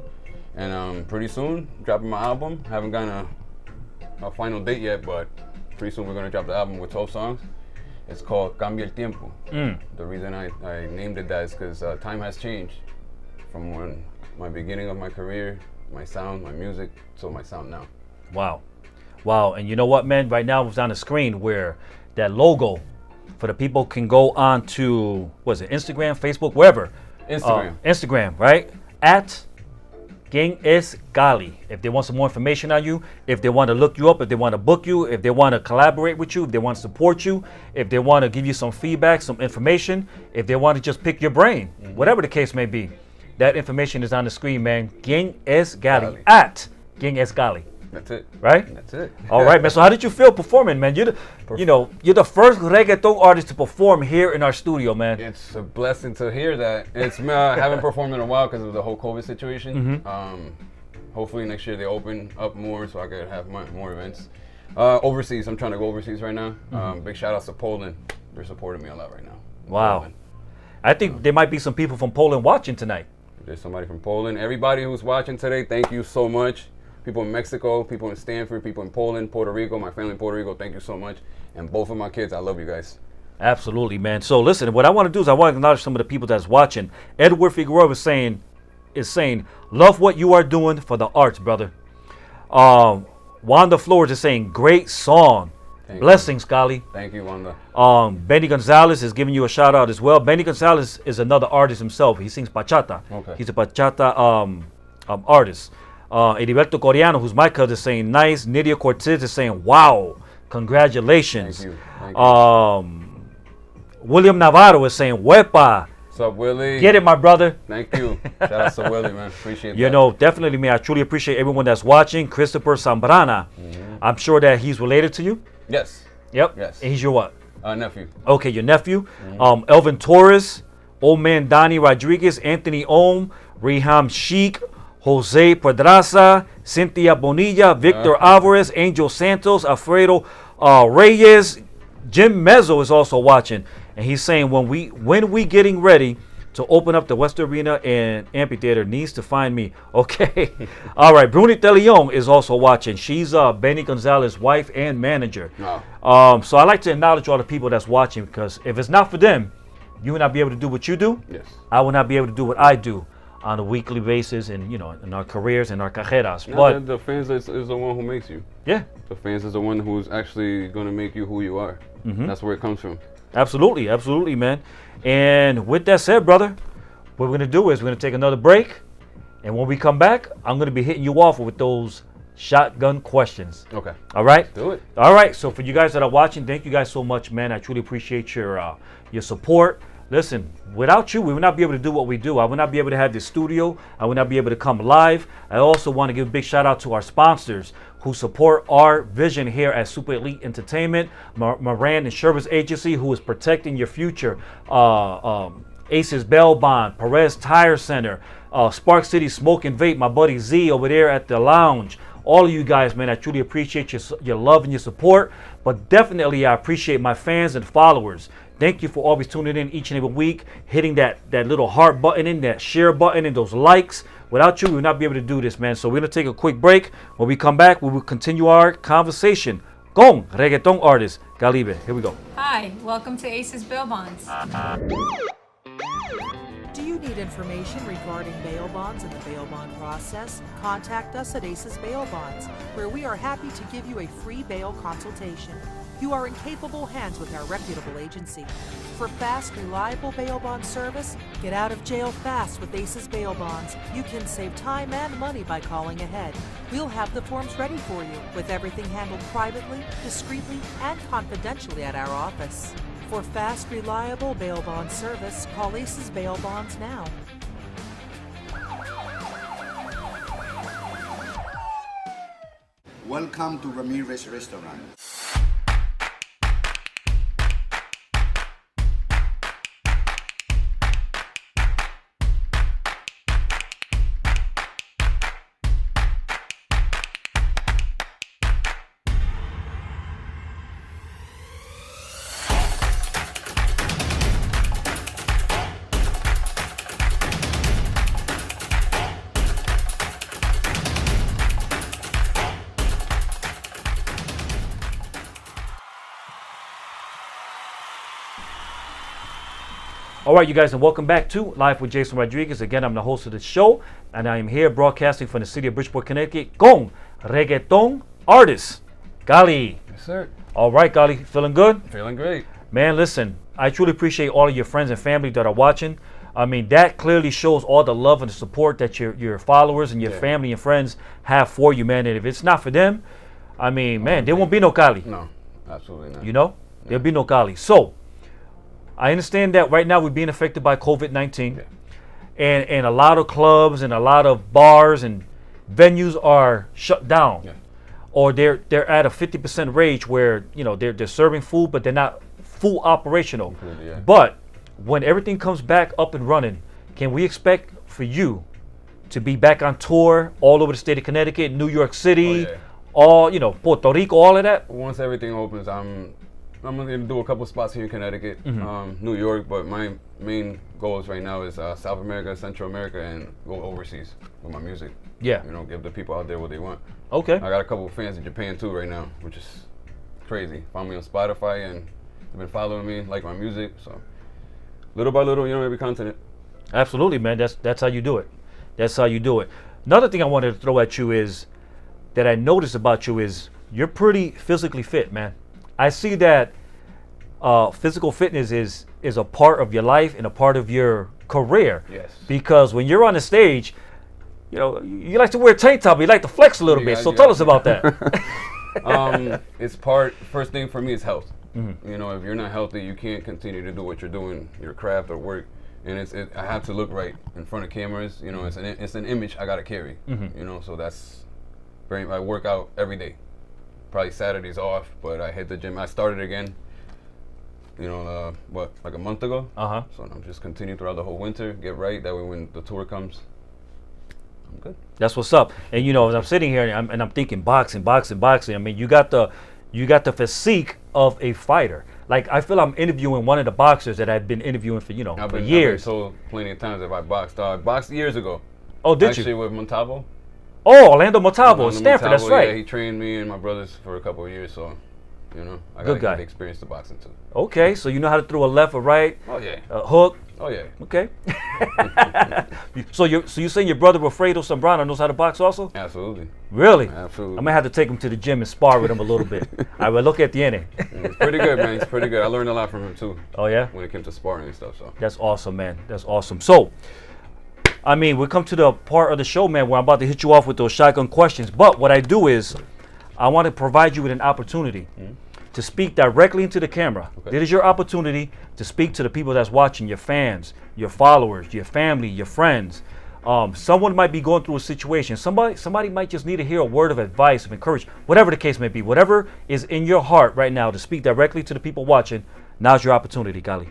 and pretty soon dropping my album. Haven't gotten a final date yet, but pretty soon we're gonna drop the album with 12 songs. It's called Cambia el Tiempo. The reason I named it that is because time has changed from when my beginning of my career, my sound, my music, to my sound now. Wow. Wow. And you know what, man? Right now it's on the screen where that logo for the people can go on to, what is it, Instagram, Facebook, wherever. Instagram, right? At Quién es Cali. If they want some more information on you, if they want to look you up, if they want to book you, if they want to collaborate with you, if they want to support you, if they want to give you some feedback, some information, if they want to just pick your brain, whatever the case may be, that information is on the screen, man. Quién es Cali. At Quién es Cali. That's it. Right? That's it. All right, man. So how did you feel performing, man? You're the first reggaeton artist to perform here in our studio, man. It's a blessing to hear that. It's I haven't performed in a while because of the whole COVID situation. Hopefully next year they open up more so I could have more events. Overseas, I'm trying to go overseas right now. Big shout outs to Poland. They're supporting me a lot right now. Wow. Poland. I think there might be some people from Poland watching tonight. There's somebody from Poland. Everybody who's watching today, thank you so much. People in Mexico, people in Stanford, people in Poland, Puerto Rico, my family in Puerto Rico, thank you so much. And both of my kids, I love you guys. Absolutely, man. So listen, what I want to do is I want to acknowledge some of the people that's watching. Edward Figueroa is saying, love what you are doing for the arts, brother. Wanda Flores is saying, great song. Blessings, Cali. Thank you, Wanda. Benny Gonzalez is giving you a shout out as well. Benny Gonzalez is another artist himself. He sings bachata. Okay. He's a bachata artist. Heriberto Coreano, who's my cousin, is saying nice. Nidia Cortez is saying wow, congratulations. Thank you. Thank you. William Navarro is saying wepa. What's up, Willie? Get it, my brother. Thank you. Shout out to Willie, man. Appreciate that. You know, definitely, man. I truly appreciate everyone that's watching. Christopher Zambrana. I'm sure that he's related to you. Yes. Yep. Yes. And he's your what? Nephew. Okay, your nephew. Elvin Torres, old man Donnie Rodriguez, Anthony Ohm, Reham Sheik, Jose Pedraza, Cynthia Bonilla, Victor Alvarez, Angel Santos, Alfredo Reyes. Jim Mezzo is also watching, and he's saying when we getting ready to open up the West Arena and Amphitheater needs to find me. Okay. All right. Brunita Leon is also watching. She's Benny Gonzalez's wife and manager. No. So I like to acknowledge all the people that's watching, because if it's not for them, you will not be able to do what you do. Yes. I will not be able to do what I do on a weekly basis, and in our careers and our carreras. No, But the fans is the one who makes you. yeah, The fans is the one who's actually going to make you who you are. That's where it comes from. absolutely, man. And with that said, brother, what we're gonna do is we're gonna take another break, and when we come back, I'm gonna be hitting you off with those shotgun questions. Okay. All right. Do it. All right. So for you guys that are watching, thank you guys so much, man. I truly appreciate your support. Listen, without you, we would not be able to do what we do. I would not be able to have this studio. I would not be able to come live. I also want to give a big shout out to our sponsors who support our vision here at Super Elite Entertainment, Moran Insurance Agency, who is protecting your future, Aces Bail Bond, Perez Tire Center, Spark City Smoke and Vape, my buddy Z over there at the lounge. All of you guys, man, I truly appreciate your love and your support, but definitely I appreciate my fans and followers. Thank you for always tuning in each and every week, hitting that little heart button and that share button and those likes. Without you, we would not be able to do this, man. So we're going to take a quick break. When we come back, we will continue our conversation con reggaeton artist Calibre. Here we go. Hi, welcome to Aces Bail Bonds. Do you need information regarding bail bonds and the bail bond process? Contact us at Aces Bail Bonds, where we are happy to give you a free bail consultation. You are in capable hands with our reputable agency. For fast, reliable bail bond service, get out of jail fast with Aces Bail Bonds. You can save time and money by calling ahead. We'll have the forms ready for you, with everything handled privately, discreetly, and confidentially at our office. For fast, reliable bail bond service, call Aces Bail Bonds now. Welcome to Ramirez Restaurant. All right, you guys, and welcome back to Live with Jason Rodriguez. Again, I'm the host of the show, and I am here broadcasting from the city of Bridgeport, Connecticut, con reggaeton artist, Gali. Yes, sir. All right, Gali, feeling good? Feeling great. Man, listen, I truly appreciate all of your friends and family that are watching. I mean, that clearly shows all the love and the support that your followers and your family and friends have for you, man. And if it's not for them, I mean, man, there won't be no Gali. No, absolutely not. You know? There'll be no Gali. So, I understand that right now we're being affected by COVID-19, and a lot of clubs and a lot of bars and venues are shut down, or they're at a 50% rate where they're serving food, but they're not full operational. But when everything comes back up and running, can we expect for you to be back on tour all over the state of Connecticut, New York City, all Puerto Rico, all of that? Once everything opens, I'm gonna do a couple spots here in Connecticut, New York, but my main goals right now is South America, Central America, and go overseas with my music. Yeah. Give the people out there what they want. Okay. I got a couple of fans in Japan too right now, which is crazy. Found me on Spotify and they've been following me, like my music. So little by little, every continent. Absolutely, man. That's how you do it. That's how you do it. Another thing I wanted to throw at you is that I noticed about you is you're pretty physically fit, man. I see that physical fitness is a part of your life and a part of your career. Yes. Because when you're on the stage, you like to wear a tank top, you like to flex a little bit. So tell us about that. It's first thing for me is health. If you're not healthy, you can't continue to do what you're doing, your craft or work. And I have to look right in front of cameras. It's an image I gotta carry. So that's I work out every day. Probably Saturdays off, but I hit the gym. I started again, like a month ago. So I'm just continuing throughout the whole winter, get right. That way when the tour comes, I'm good. That's what's up. And as I'm sitting here and I'm thinking boxing. I mean, you got the physique of a fighter. like I feel I'm interviewing one of the boxers that I've been interviewing for for years. I've been told plenty of times if I boxed. I boxed years ago. Oh, did Actually, you? with Montalvo. Oh, Orlando Montalvo, Stanford. That's right. Yeah, he trained me and my brothers for a couple of years, so I Good guy. got the experience to boxing too. Okay, so you know how to throw a left, a right, Oh yeah. a hook. Oh yeah. Okay. so you saying your brother Wilfredo Zambrano knows how to box also? Absolutely. Really? Absolutely. I'm gonna have to take him to the gym and spar with him a little bit. I will look at the end. He's pretty good, man. He's pretty good. I learned a lot from him too. Oh yeah? When it came to sparring and stuff. So That's awesome, man. That's awesome. So, I mean, we come to the part of the show, man, where I'm about to hit you off with those shotgun questions. But what I do is, I want to provide you with an opportunity to speak directly into the camera. Okay. It is your opportunity to speak to the people that's watching, your fans, your followers, your family, your friends. Someone might be going through a situation. Somebody might just need to hear a word of advice, of encouragement, whatever the case may be. Whatever is in your heart right now to speak directly to the people watching, now's your opportunity, Gali.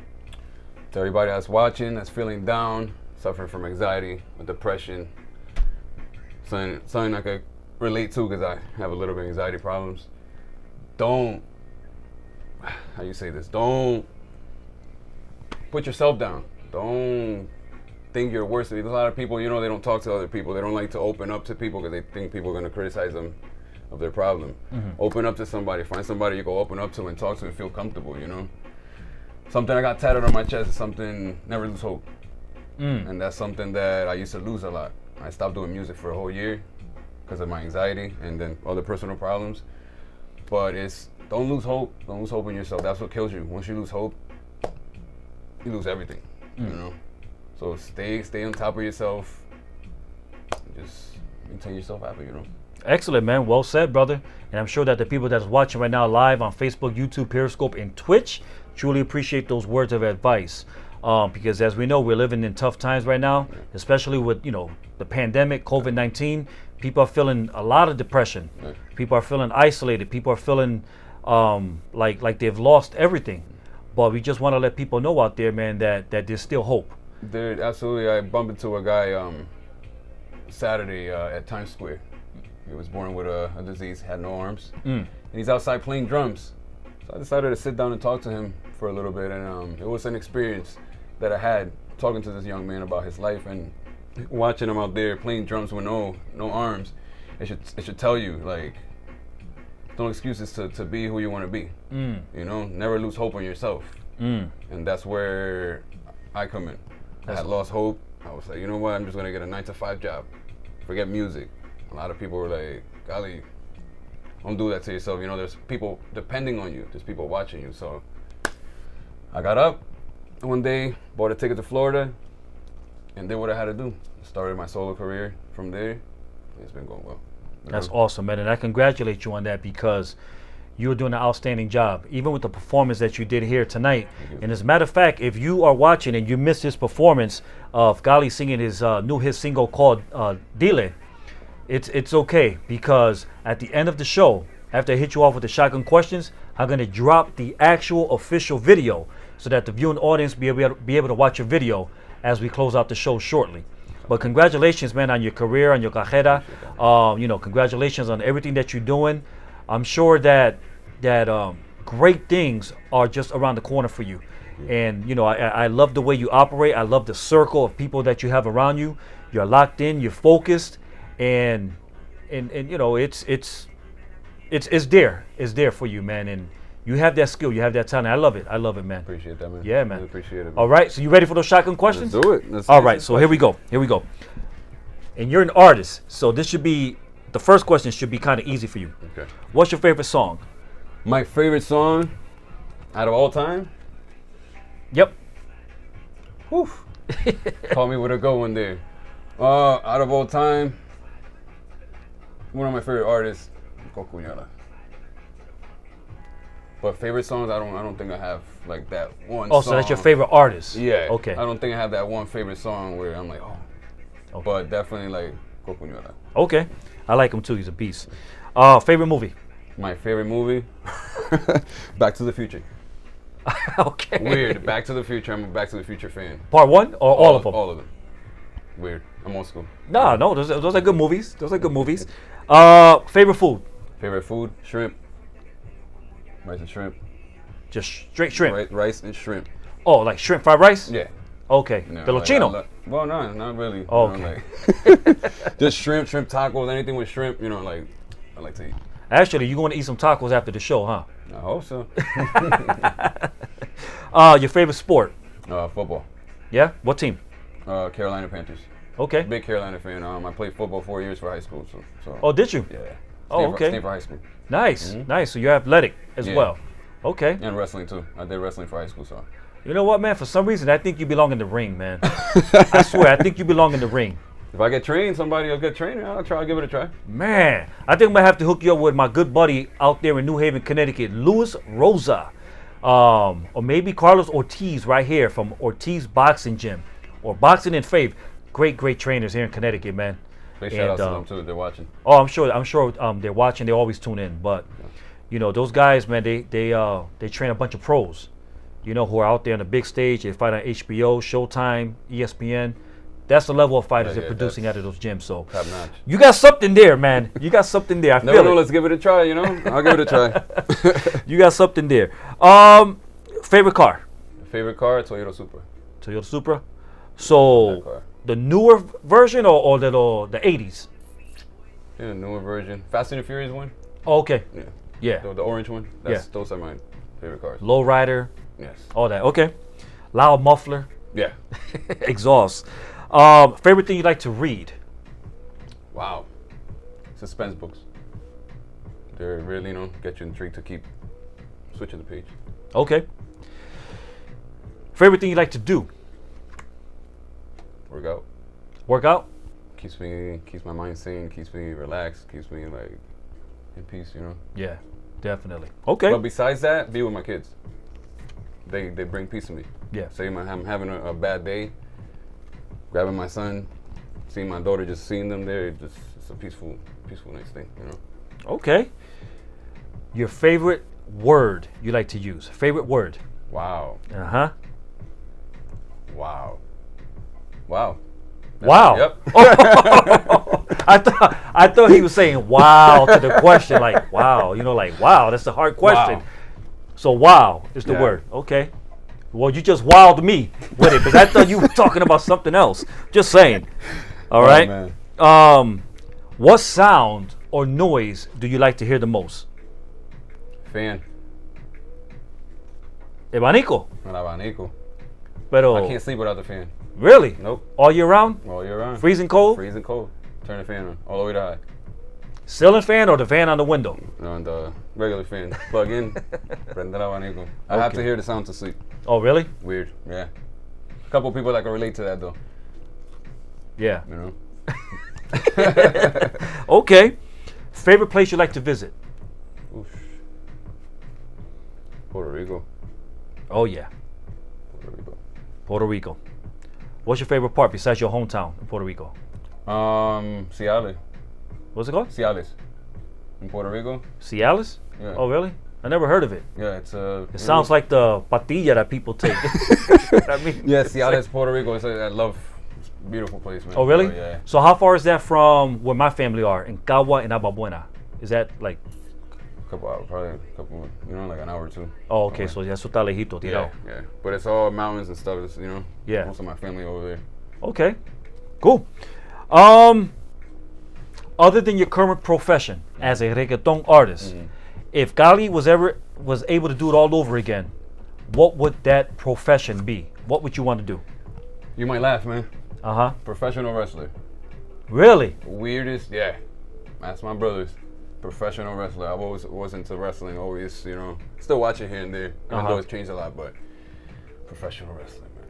to everybody that's watching, that's feeling down, suffering from anxiety, or depression, something I could relate to because I have a little bit of anxiety problems. Don't, how you say this? Don't put yourself down. Don't think you're worse. There's a lot of people, they don't talk to other people. They don't like to open up to people because they think people are going to criticize them of their problem. Mm-hmm. Open up to somebody. Find somebody you go open up to and talk to and feel comfortable, Something I got tatted on my chest is something, never lose hope. And that's something that I used to lose a lot. I stopped doing music for a whole year because of my anxiety and then other personal problems. But don't lose hope. Don't lose hope in yourself. That's what kills you. Once you lose hope, you lose everything, So stay on top of yourself. Just maintain yourself happy, Excellent, man. Well said, brother. And I'm sure that the people that's watching right now live on Facebook, YouTube, Periscope, and Twitch truly appreciate those words of advice. Because as we know, we're living in tough times right now, especially with, the pandemic, COVID-19. People are feeling a lot of depression. People are feeling isolated. People are feeling like they've lost everything. But we just want to let people know out there, man, that there's still hope. Dude, absolutely. I bumped into a guy Saturday at Times Square. He was born with a disease, had no arms. And he's outside playing drums. So I decided to sit down and talk to him for a little bit. And it was an experience that I had talking to this young man about his life and watching him out there playing drums with no arms. It should tell you, like, no excuses to be who you want to be. Never lose hope in yourself. And that's where I come in. I had lost hope. I was like, you know what? I'm just gonna get a 9-to-5 job. Forget music. A lot of people were like, golly, don't do that to yourself. There's people depending on you. There's people watching you. So I got up one day, bought a ticket to Florida, and did what I had to do. Started my solo career from there. It's been going well. That's awesome, man. And I congratulate you on that because you're doing an outstanding job, even with the performance that you did here tonight. And as a matter of fact, if you are watching and you missed this performance of Gali singing his hit single called Dile, it's okay because at the end of the show, after I hit you off with the shotgun questions, I'm going to drop the actual official video so that the viewing audience be able to watch your video as we close out the show shortly. But congratulations, man, on your career, on your carrera. Congratulations on everything that you're doing. I'm sure that great things are just around the corner for you. And, I love the way you operate. I love the circle of people that you have around you. You're locked in, you're focused, and it's there. It's there for you, man. And you have that skill, you have that talent. I love it, man. Appreciate that, man. Yeah, man. Really appreciate it, man. All right, so you ready for those shotgun questions? Let's do it. All right, so here we go. And you're an artist, so the first question should be kind of easy for you. Okay. What's your favorite song? My favorite song out of all time? Yep. Whew. Call me with a good one there. Out of all time, one of my favorite artists, Cocuñala. But favorite songs, I don't think I have like that one song. Oh, so that's your favorite artist? Yeah. Okay. I don't think I have that one favorite song where I'm like, okay. But definitely like Cocuñala. Okay. I like him too. He's a beast. Favorite movie? My favorite movie? Back to the Future. Okay. Weird. Back to the Future. I'm a Back to the Future fan. Part one or all of them? All of them. Weird. I'm old school. No, those are good movies. Favorite food? Favorite food? Shrimp. Rice and shrimp. Just straight shrimp. Rice and shrimp. Oh, like shrimp fried rice? Yeah. Okay. No, Filipino. Well, no, not really. Oh, You know, okay. like, just shrimp tacos, anything with shrimp. You know, like I like to eat. Actually, you going to eat some tacos after the show, huh? I hope so. Your favorite sport? Football. Yeah. What team? Carolina Panthers. Okay. Big Carolina fan. I played football 4 years for high school. So. Oh, did you? Yeah. Oh, okay. Stayed for high school. Nice, nice. So you're athletic as well. Okay. And wrestling too. I did wrestling for high school, so. You know what, man? For some reason, I think you belong in the ring, man. I swear, I think you belong in the ring. If I get trained, somebody will get trained. I'll give it a try. Man, I think I'm gonna have to hook you up with my good buddy out there in New Haven, Connecticut, Luis Rosa, or maybe Carlos Ortiz right here from Ortiz Boxing Gym, or Boxing and Faith. Great trainers here in Connecticut, man. Big shout out to them too. They're watching. Oh, I'm sure. They're watching. They always tune in. But you know, those guys, man, they train a bunch of pros. You know, who are out there on the big stage. They fight on HBO, Showtime, ESPN. That's the level of fighters they're producing out of those gyms. So top notch. You got something there, man. You got something there. I feel it. Let's give it a try. You know, I'll give it a try. You got something there. Favorite car? Favorite car, Toyota Supra. Toyota Supra. So the newer version or the 80s? Yeah, the newer version. Fast and the Furious one. Oh, okay. Yeah. The orange one. Those are my favorite cars. Lowrider. Yes. All that. Okay. Loud muffler. Yeah. Exhaust. Favorite thing you like to read? Wow. Suspense books. They're really, get you intrigued to keep switching the page. Okay. Favorite thing you like to do? Work out. Work out? Keeps my mind sane, keeps me relaxed, keeps me like in peace, Yeah, definitely. Okay. But besides that, be with my kids. They bring peace to me. Yeah. Say I'm having a bad day, grabbing my son, seeing my daughter, just seeing them there, it's a peaceful nice thing, Okay. Your favorite word you like to use? Favorite word? Wow. Uh-huh. Wow. Yep. I thought he was saying wow to the question, like wow, like wow, that's a hard question. Wow. So wow is the word. Okay. Well, you just wowed me with it because I thought you were talking about something else. Just saying. All right. Man. What sound or noise do you like to hear the most? Fan. Abanico. El abanico. Pero I can't sleep without the fan. Really? Nope. All year round? All year round. Freezing cold? Freezing cold. Turn the fan on all the way to high. Ceiling fan or the fan on the window? On the regular fan. Plug in. Prende el abanico. I have to hear the sound to sleep. Oh, really? Weird. Yeah. A couple people that can relate to that though. Yeah. Okay. Favorite place you like to visit? Oof. Puerto Rico. Oh yeah. Puerto Rico. Puerto Rico. What's your favorite part besides your hometown in Puerto Rico? Ciales. What's it called? Ciales. In Puerto Rico. Ciales? Yeah. Oh really? I never heard of it. Yeah, it's It sounds like the patilla that people take. Yeah, Ciales, Puerto Rico. I love. It's a beautiful place, man. Oh really? Yeah. So how far is that from where my family are in Cagua and Ababuena? Is that like? Couple hours, probably a couple, like an hour or two. Oh, okay. So ya eso está lejito, tirado. Yeah. But it's all mountains and stuff. It's, Yeah. Most of my family over there. Okay. Cool. Other than your current profession as a reggaeton artist, if Gali was able to do it all over again, what would that profession be? What would you want to do? You might laugh, man. Uh-huh. Professional wrestler. Really? Weirdest, yeah. That's my brothers. Professional wrestler. I've always was into wrestling. Always, still watch it here and there. Even though it's changed a lot, but professional wrestling, man.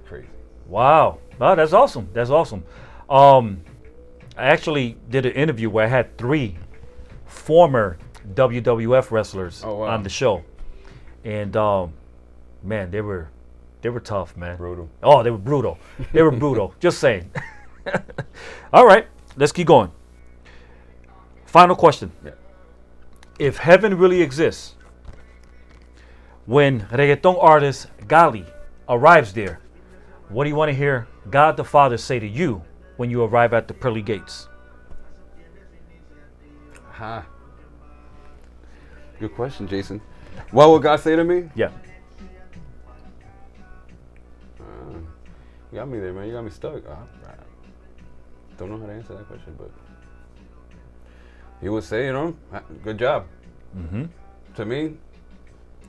Crazy. Wow. Oh, that's awesome. That's awesome. I actually did an interview where I had 3 former WWF wrestlers on the show, and man, they were tough, man. Brutal. Oh, they were brutal. They were brutal. Just saying. All right, let's keep going. Final question. Yeah. If heaven really exists, when reggaeton artist Gali arrives there, what do you want to hear God the Father say to you when you arrive at the pearly gates? Good question, Jason. What would God say to me? Yeah. You got me there, man. You got me stuck. I don't know how to answer that question, but he would say, good job. Mm-hmm. To me,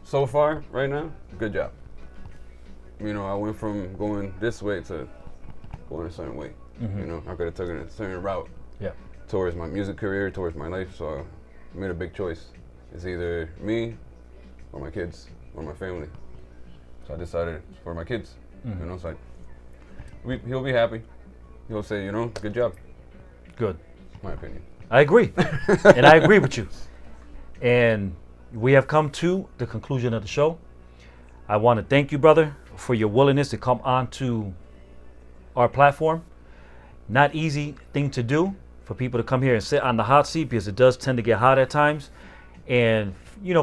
so far, right now, good job. I went from going this way to going a certain way. Mm-hmm. I could have taken a certain route towards my music career, towards my life. So I made a big choice. It's either me or my kids or my family. So I decided for my kids. Mm-hmm. It's like he'll be happy. He'll say, good job. Good. My opinion. I agree. And I agree with you. And we have come to the conclusion of the show. I want to thank you, brother, for your willingness to come onto our platform. Not easy thing to do for people to come here and sit on the hot seat, because it does tend to get hot at times. And,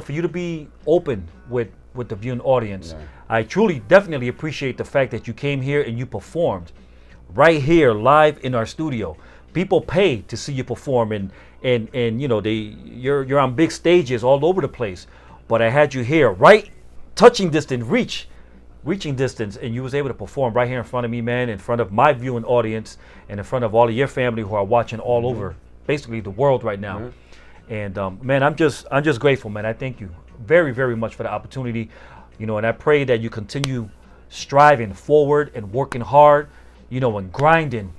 for you to be open with the viewing audience. Yeah. I truly, definitely appreciate the fact that you came here and you performed right here live in our studio. People pay to see you perform, and you're on big stages all over the place. But I had you here, right, touching distance, reaching distance, and you was able to perform right here in front of me, man, in front of my viewing audience, and in front of all of your family who are watching all over, basically the world right now. Mm-hmm. And man, I'm just grateful, man. I thank you very, very much for the opportunity, and I pray that you continue striving forward and working hard, and grinding,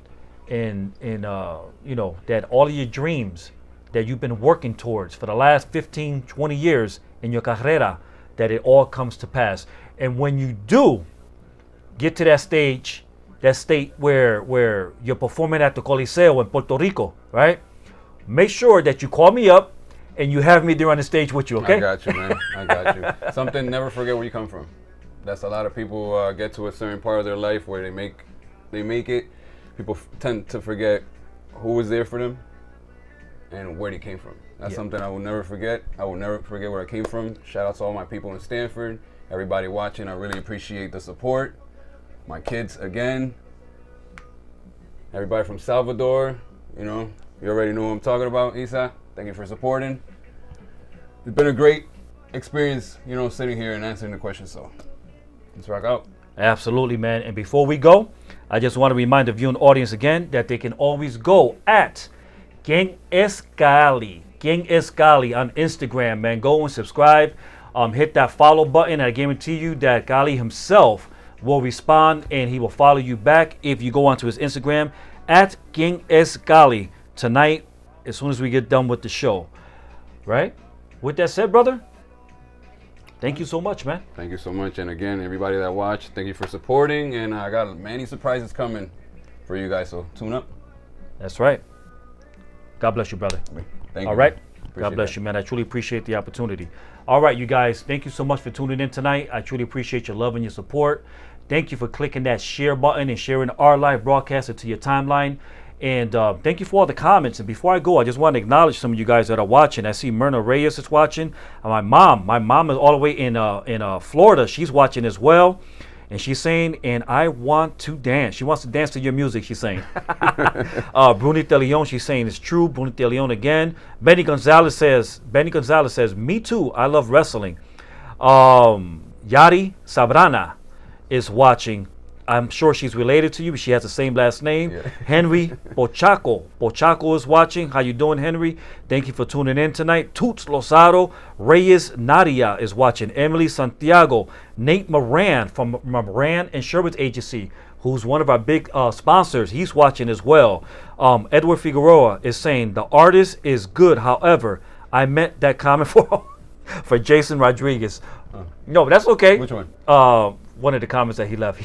and that all of your dreams that you've been working towards for the last 15, 20 years in your carrera, that it all comes to pass. And when you do get to that state where you're performing at the Coliseo in Puerto Rico, right? Make sure that you call me up and you have me there on the stage with you, okay? I got you, man. I got you. Something, never forget where you come from. That's a lot of people get to a certain part of their life where they make it. People tend to forget who was there for them and where they came from. That's something I will never forget. I will never forget where I came from. Shout out to all my people in Stanford, everybody watching. I really appreciate the support. My kids, again. Everybody from Salvador, you already know what I'm talking about, Isa. Thank you for supporting. It's been a great experience, sitting here and answering the questions. So let's rock out. Absolutely, man. And before we go, I just want to remind the viewing audience again that they can always go at Quien es Cali on Instagram, man. Go and subscribe. Hit that follow button. I guarantee you that Cali himself will respond and he will follow you back if you go onto his Instagram at Quien es Cali tonight, as soon as we get done with the show. Right? With that said, brother, thank you so much, man. Thank you so much. And again, everybody that watched, thank you for supporting. And I got many surprises coming for you guys, so tune up. That's right. God bless you, brother. Thank you. All right. Appreciate God bless that. you, man. I truly appreciate the opportunity. All right, you guys, thank you so much for tuning in tonight. I truly appreciate your love and your support. Thank you for clicking that share button and sharing our live broadcast into your timeline. And thank you for all the comments. And before I go, I just want to acknowledge some of you guys that are watching. I see Myrna Reyes is watching. My mom is all the way in Florida. She's watching as well. And she's saying, and I want to dance. She wants to dance to your music, she's saying. Brunita Leon, she's saying it's true. Brunita Leon again. Benny Gonzalez says, me too. I love wrestling. Yari Sabrana is watching. I'm sure she's related to you, but she has the same last name. Yeah. Henry Pochaco is watching. How you doing, Henry? Thank you for tuning in tonight. Toots Lozado, Reyes Nadia is watching. Emily Santiago, Nate Moran from Moran Insurance Agency, who's one of our big sponsors. He's watching as well. Edward Figueroa is saying, the artist is good. However, I meant that comment for Jason Rodriguez. No, but that's okay. Which one? One of the comments that he left.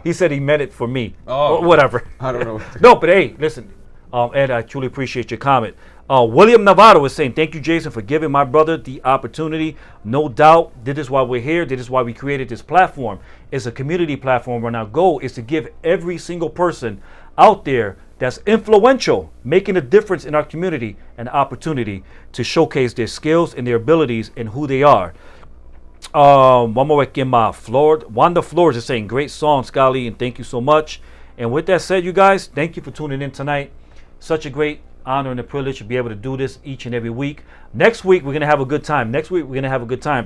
He said he meant it for me. Oh, whatever. I don't know. No, but hey, listen, Ed, I truly appreciate your comment. William Navarro is saying, thank you, Jason, for giving my brother the opportunity. No doubt, this is why we're here. This is why we created this platform. It's a community platform where our goal is to give every single person out there that's influential, making a difference in our community, an opportunity to showcase their skills and their abilities and who they are. One more again, Wanda Flores is saying, great song, Scally, and thank you so much. And with that said, you guys, thank you for tuning in tonight. Such a great honor and a privilege to be able to do this each and every week. Next week, we're going to have a good time.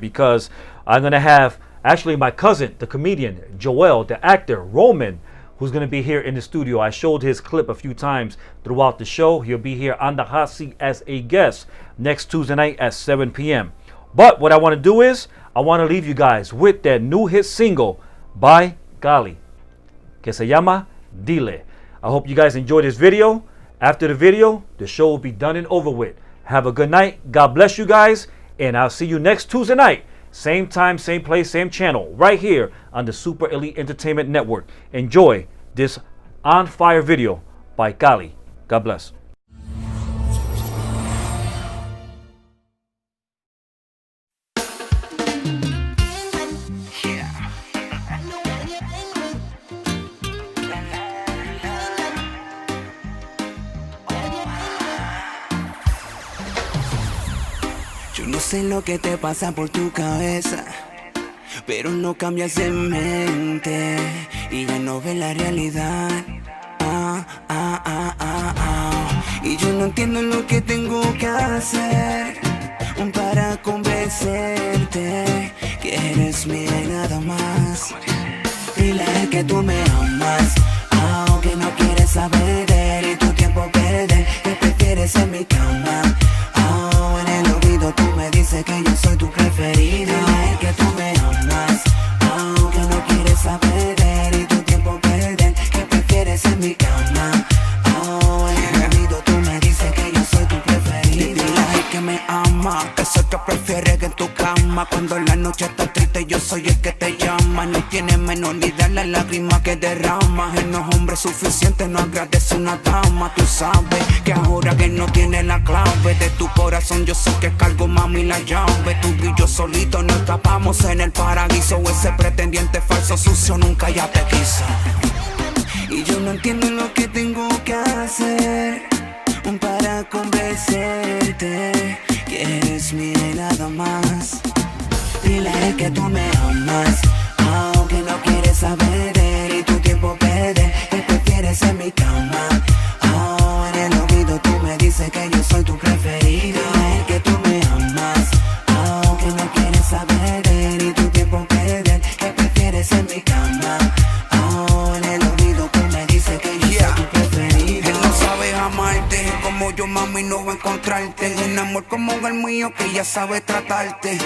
Because I'm going to have actually my cousin, the comedian, Joel, the actor, Roman, who's going to be here in the studio. I showed his clip a few times throughout the show. He'll be here on the hot seat as a guest next Tuesday night at 7 p.m. But what I want to do is, I want to leave you guys with that new hit single by Cali, que se llama Dile. I hope you guys enjoyed this video. After the video, the show will be done and over with. Have a good night. God bless you guys. And I'll see you next Tuesday night. Same time, same place, same channel. Right here on the Super Elite Entertainment Network. Enjoy this on fire video by Cali. God bless. Yo no sé lo que te pasa por tu cabeza, pero no cambias de mente y ya no ves la realidad. Y yo no entiendo lo que tengo que hacer para convencerte que eres mía y nada más. Dile a él que tú me amas, aunque no quieres saber de él y tu tiempo perder, que prefieres en mi cama. En el oído tú me dices que yo soy tu preferido. Dile a él que tú me amas, aunque no quieres saber de él y tu tiempo perder, que prefieres en mi cama. En el oído tú me dices que yo soy tu preferido. Dile a él que me ama, que soy que prefiere que en tu cama. Cuando la noche está triste yo soy el que te llama. No tiene menos ni de la lágrima que derrama. Él no es hombre suficiente, no agradece una dama. Tú sabes que ahora que no tiene la clave de tu corazón, yo sé que cargo mami la llave. Tú y yo solito no escapamos en el paraíso. Ese pretendiente falso sucio nunca ya te quiso. Y yo no entiendo lo que tengo que hacer para convencerte que eres mía y nada más. Dile a él que tú me amas, aunque no quieres saber de él y tu tiempo perder, que prefieres en mi cama. En el oído tú me dices que yo soy tu preferido. Dile a él que tú me amas, aunque no quieres saber de él y tu tiempo perder, que prefieres en mi cama. En el oído tú me dices que yo soy tu preferido. Él no sabe amarte como yo, mami, no va a encontrarte. Un amor como el mío que ya sabe tratarte,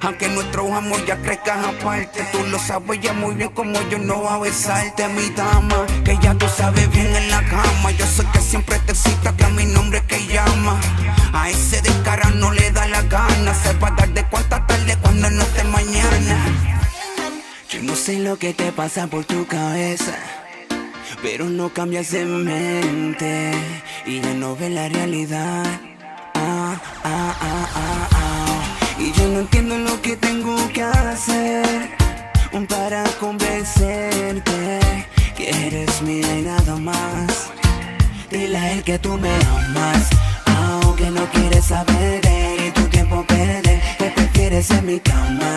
aunque nuestro amor ya crezca aparte. Tú lo sabes ya muy bien como yo no va a besarte, mi dama, que ya tú sabes bien en la cama. Yo sé que siempre te excita que a mi nombre que llama. A ese descara no le da la gana, se va a dar de cuánta tarde cuando no esté mañana. Yo no sé lo que te pasa por tu cabeza, pero no cambias de mente y ya no ves la realidad. Y yo no entiendo lo que tengo que hacer para convencerte que eres mía y nada más. Dile a él que tú me amas, aunque no quieres saber de él y tu tiempo perder, que prefieres en mi cama.